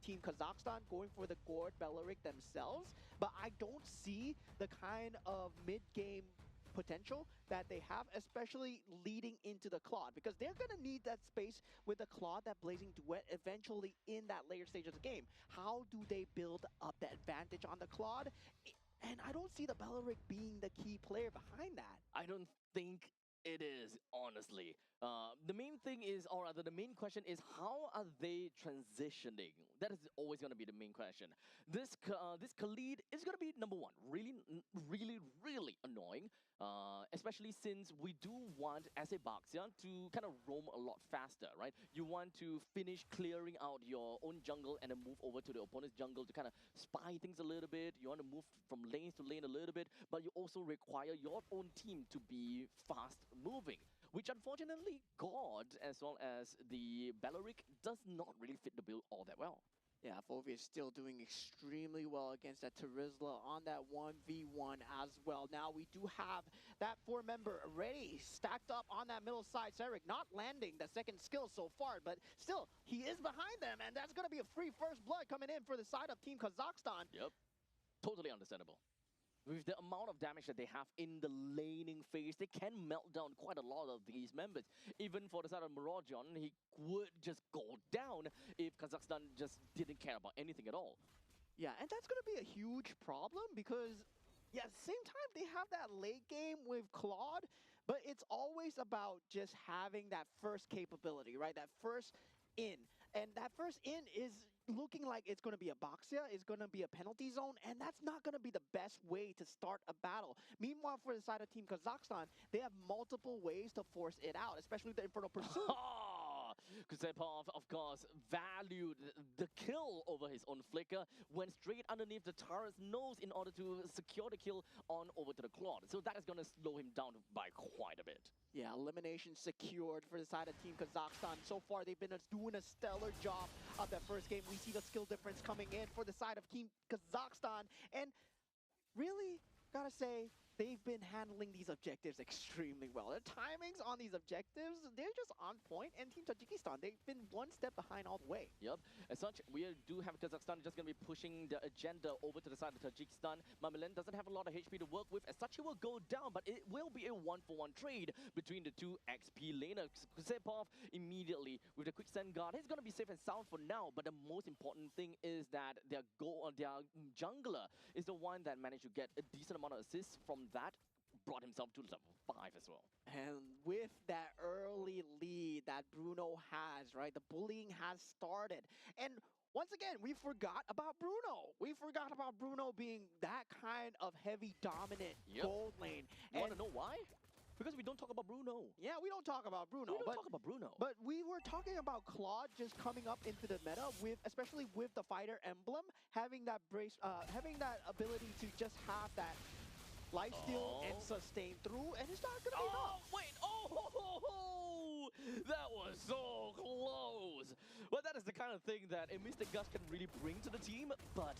Team Kazakhstan going for the Gord Belarik themselves, but I don't see the kind of mid-game potential that they have, especially leading into the Claude, because they're going to need that space with the Claude, that Blazing Duet, eventually in that later stage of the game. How do they build up the advantage on the Claude? And I don't see the Belarik being the key player behind that. I don't think it is, honestly. The main thing is, or rather, the main question is, how are they transitioning? That is always going to be the main question. This Khalid is going to be number one, really annoying. Especially since we do want, as a Baxia, to kind of roam a lot faster, right? You want to finish clearing out your own jungle and then move over to the opponent's jungle to kind of spy things a little bit. You want to move from lanes to lane a little bit, but you also require your own team to be fast moving, which unfortunately God as well as the Belarik does not really fit the bill all that well. Yeah, Fovia is still doing extremely well against that Terizla on that 1v1 as well. Now we do have that 4-member already stacked up on that middle side. Serik not landing the second skill so far, but still, he is behind them, and that's going to be a free first blood coming in for the side of Team Kazakhstan. Yep, totally understandable. With the amount of damage that they have in the laning phase, they can melt down quite a lot of these members. Even for the side of Morojon, he would just go down if Kazakhstan just didn't care about anything at all. Yeah, and that's going to be a huge problem because, yeah, at the same time, they have that late game with Claude, but it's always about just having that first capability, right? That first in. And that first in is looking like it's going to be a Boxia, it's going to be a penalty zone, and that's not going to be the best way to start a battle. Meanwhile, for the side of Team Kazakhstan, they have multiple ways to force it out, especially the Infernal Pursuit. Kusepov, of course, valued the kill over his own flicker, went straight underneath the turret's nose in order to secure the kill on over to the Claude. So that is going to slow him down by quite a bit. Yeah, elimination secured for the side of Team Kazakhstan. So far, they've been doing a stellar job of that first game. We see the skill difference coming in for the side of Team Kazakhstan. And really, gotta say, they've been handling these objectives extremely well. Their timings on these objectives, they're just on point. And Team Tajikistan, they've been one step behind all the way. Yep. As such, we do have Kazakhstan just going to be pushing the agenda over to the side of Tajikistan. mplply doesn't have a lot of HP to work with. As such, he will go down, but it will be a 1-for-1 trade between the two XP laners. Kusepov immediately with the quick send guard. He's going to be safe and sound for now, but the most important thing is that their jungler is the one that managed to get a decent amount of assists from that, brought himself to level 5 as well. And with that early lead that Bruno has, right, the bullying has started. And once again, we forgot about Bruno. We forgot about Bruno being that kind of heavy dominant gold lane. You want to know why? Because we don't talk about Bruno. Yeah, we don't talk about Bruno. We don't talk about Bruno. But we were talking about Claude just coming up into the meta with, especially with the fighter emblem, having that having that ability to just have that lifesteal and sustain through, and it's not gonna be enough. Wait, that was so close. Well, that is the kind of thing that a Mystic Gush can really bring to the team, but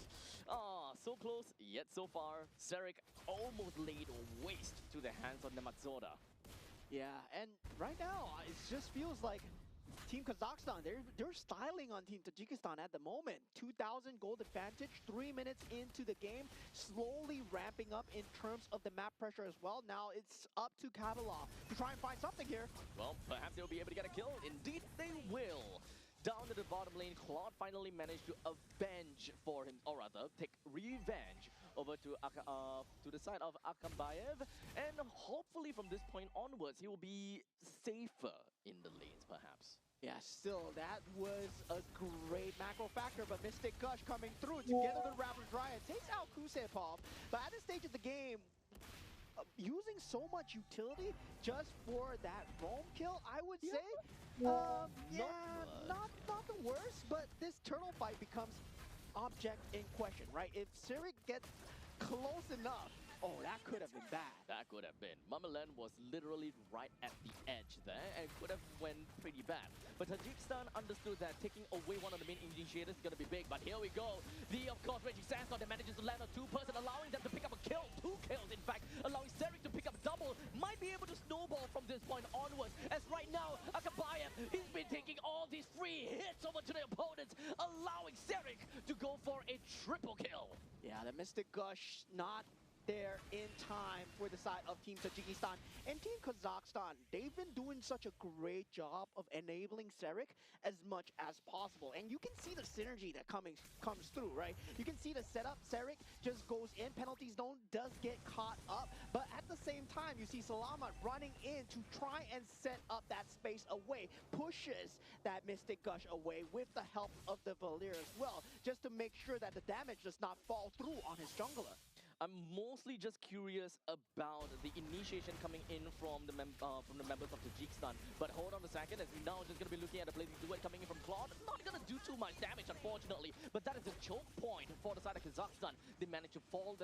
so close, yet so far, Serik almost laid waste to the hands of Nemaxoda. Yeah, and right now, it just feels like Team Kazakhstan, they're styling on Team Tajikistan at the moment. 2,000 gold advantage, 3 minutes into the game, slowly ramping up in terms of the map pressure as well. Now it's up to Kavalov to try and find something here. Well, perhaps they'll be able to get a kill. Indeed, they will. Down to the bottom lane, Claude finally managed to avenge for him, or rather, take revenge over to the side of Akambayev. And hopefully from this point onwards, he will be safer in the lanes, perhaps. Yeah, still, that was a great macro factor, but Mystic Gush coming through together with Rapid Riot takes out Kusepov. But at this stage of the game, using so much utility just for that roam kill, I would say, not the worst, but this turtle fight becomes object in question, right? If Serik gets close enough, oh, that could have been bad. That could have been. mplply was literally right at the edge there and could have went pretty bad. But Tajikistan understood that taking away one of the main initiators is going to be big. But here we go. Of course, Reggie Sandstorm that manages to land a 2-person, allowing them to pick up a kill. 2 kills, in fact, allowing Serik to pick up a double. Might be able to snowball from this point onwards. As right now, Akabayev, he's been taking all the these free hits over to the opponents, allowing Serik to go for a triple kill. Yeah, the Mystic Gush not there in time for the side of Team Tajikistan. And Team Kazakhstan, they've been doing such a great job of enabling Serik as much as possible. And you can see the synergy that comes through, right? You can see the setup. Serik just goes in, penalty zone, does get caught up. But at the same time, you see Salamat running in to try and set up that space away, pushes that Mystic Gush away with the help of the Valir as well, just to make sure that the damage does not fall through on his jungler. I'm mostly just curious about the initiation coming in from the members of Tajikistan. But hold on a second, as we now just going to be looking at the blazing duet coming in from Claude. Not going to do too much damage, unfortunately. But that is a choke point for the side of Kazakhstan. They managed to fall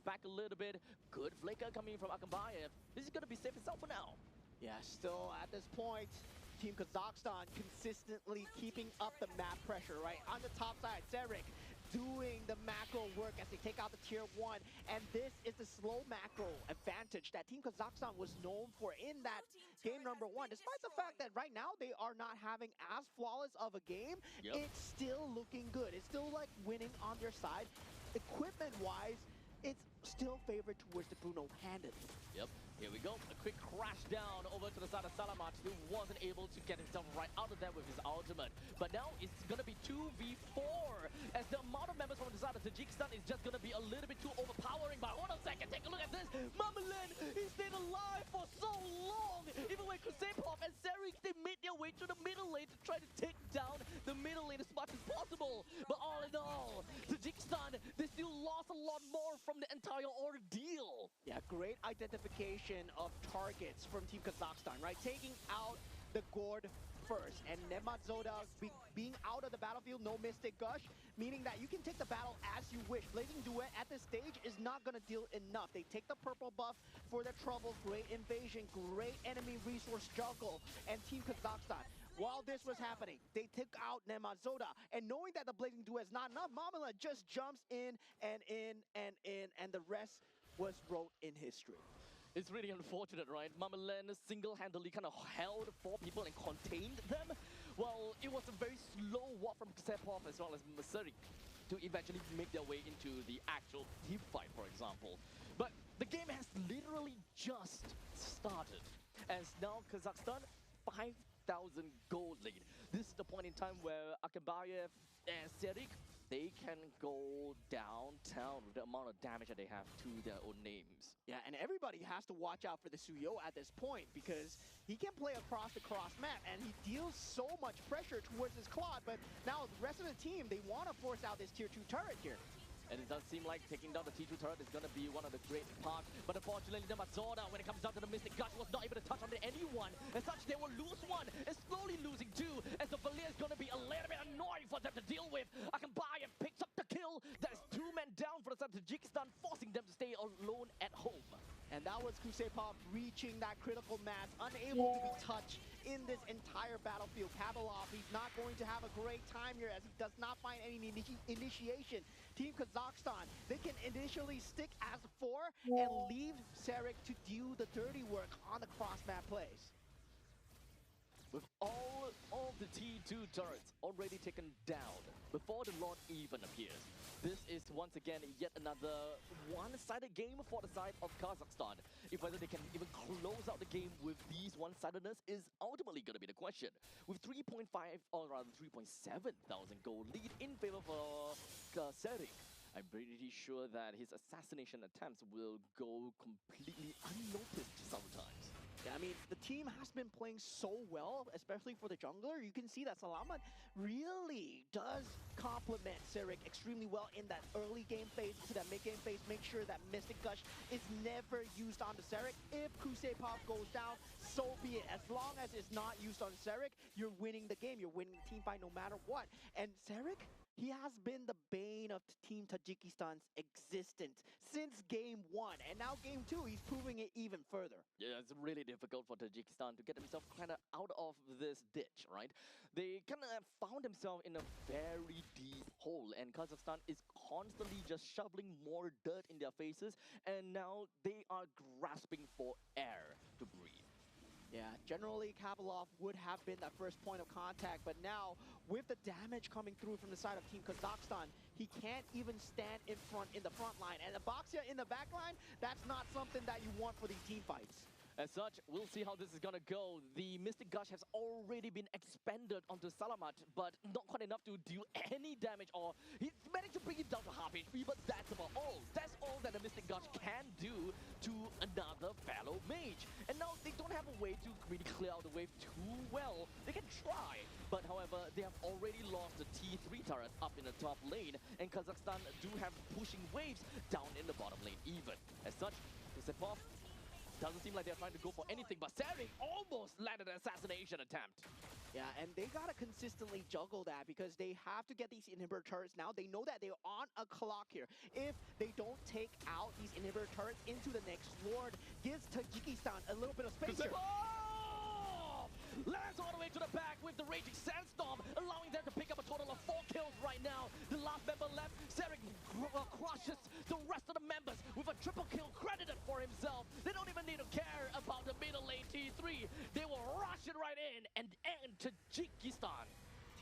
back a little bit. Good flicker coming from Akambayev. This is going to be safe and sound for now. Yeah, still at this point, Team Kazakhstan consistently keeping up the map pressure, right? On the top side, Serik doing the macro work as they take out the tier 1, and this is the slow macro advantage that Team Kazakhstan was known for in that game number 1. Despite the fact that right now they are not having as flawless of a game, it's still looking good. It's still like winning on their side. Equipment-wise, it's still favored towards the Bruno handed. Yep, here we go. A quick crash down over to the side of Salamat, who wasn't able to get himself right out of there with his ultimate. But now it's going to be 2v4, as the amount of members from the side of Tajikistan is just going to be a little bit too overpowering. But hold on a second, take a look at this. mplid, he stayed alive for so long. Even when KAZAKHSTAN and Serik, they made their way to the middle lane to try to take down the middle lane as much as possible. But all in all, Tajikistan, they still lost a lot more from the entire ordeal. Yeah, great identification of targets from Team Kazakhstan, right? Taking out the Gord first, and Nemazota being out of the battlefield, no Mystic Gush, meaning that you can take the battle as you wish. Blazing Duet at this stage is not going to deal enough. They take the purple buff for their trouble, great invasion, great enemy resource juggle, and Team Kazakhstan, while this was happening, they took out Nemazota, and knowing that the Blazing Duet is not enough, mplid just jumps in, and the rest was wrote in history. It's really unfortunate, right? mplid single-handedly kind of held 4 people and contained them. Well, it was a very slow walk from KAZAKHSTAN as well as Serik to eventually make their way into the actual team fight, for example. But the game has literally just started, as now Kazakhstan 5,000 gold lead. This is the point in time where Akambayev and Serik, they can go downtown with the amount of damage that they have to their own names. Yeah, and everybody has to watch out for the Suyo at this point, because he can play across the cross map, and he deals so much pressure towards his Claude. But now the rest of the team, they want to force out this tier 2 turret here. And it does seem like taking down the T2 turret is going to be one of the great parts. But unfortunately, Nemazota, when it comes down to the Mystic Gush, was not able to touch on anyone. As such, they will lose one, and slowly losing 2, as the Valir is going to be a little bit annoying for them to deal with. Akambayev picks up the kill. That is 2 men down for the side of Tajikistan, forcing them to stay alone at home. And that was KAZAKHSTAN reaching that critical mass, unable to be touched in this entire battlefield. Kabalov, he's not going to have a great time here as he does not find any initiation. Team Kazakhstan, they can initially stick as 4 and leave Serik to do the dirty work on the cross-map plays. With all of the T2 turrets already taken down before the Lord even appears, this is once again yet another one-sided game for the side of Kazakhstan. If whether they can even close out the game with these one-sidedness is ultimately going to be the question. With 3.5 or rather 3.7 thousand gold lead in favor of Serik, I'm pretty sure that his assassination attempts will go completely unnoticed sometimes. Yeah, I mean, the team has been playing so well, especially for the jungler. You can see that Salamat really does complement Serik extremely well in that early game phase to that mid game phase. Make sure that Mystic Gush is never used on the Serik. If KAZAKHSTAN goes down, so be it. As long as it's not used on Serik, you're winning the game. You're winning the team fight no matter what. And Serik, he has been the bane of Team Tajikistan's existence since game 1. And now game 2, he's proving it even further. Yeah, it's really difficult for Tajikistan to get themselves kind of out of this ditch, right? They kind of found themselves in a very deep hole, and Kazakhstan is constantly just shoveling more dirt in their faces, and now they are grasping for air to breathe. Yeah, generally Kabalov would have been that first point of contact, but now with the damage coming through from the side of Team Kazakhstan, he can't even stand in the front line. And Abaxia in the back line, that's not something that you want for these team fights. As such, we'll see how this is gonna go. The Mystic Gush has already been expended onto Salamat, but not quite enough to deal any damage, or he managed to bring it down to half HP, but that's about all. That's all that the Mystic Gush can do to another fellow mage. And now they don't have a way to really clear out the wave too well. They can try, but however, they have already lost the T3 turret up in the top lane, and Kazakhstan do have pushing waves down in the bottom lane even. As such, Yusupov doesn't seem like they're trying to go for anything, but Saring almost landed an assassination attempt. Yeah, and they gotta consistently juggle that because they have to get these inhibitor turrets now. They know that they're on a clock here. If they don't take out these inhibitor turrets into the next ward, gives Tajikistan a little bit of space here. Lands all the way to the back with the Raging Sandstorm, allowing them to pick up a total of 4 kills right now. The last member left, Saring crushes the rest of the members with a triple kill credited for himself. They don't even need to care about the middle lane T3. They will rush it right in and end Tajikistan.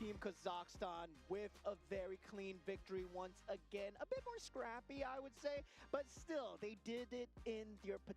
Team Kazakhstan with a very clean victory once again. A bit more scrappy, I would say, but still, they did it in their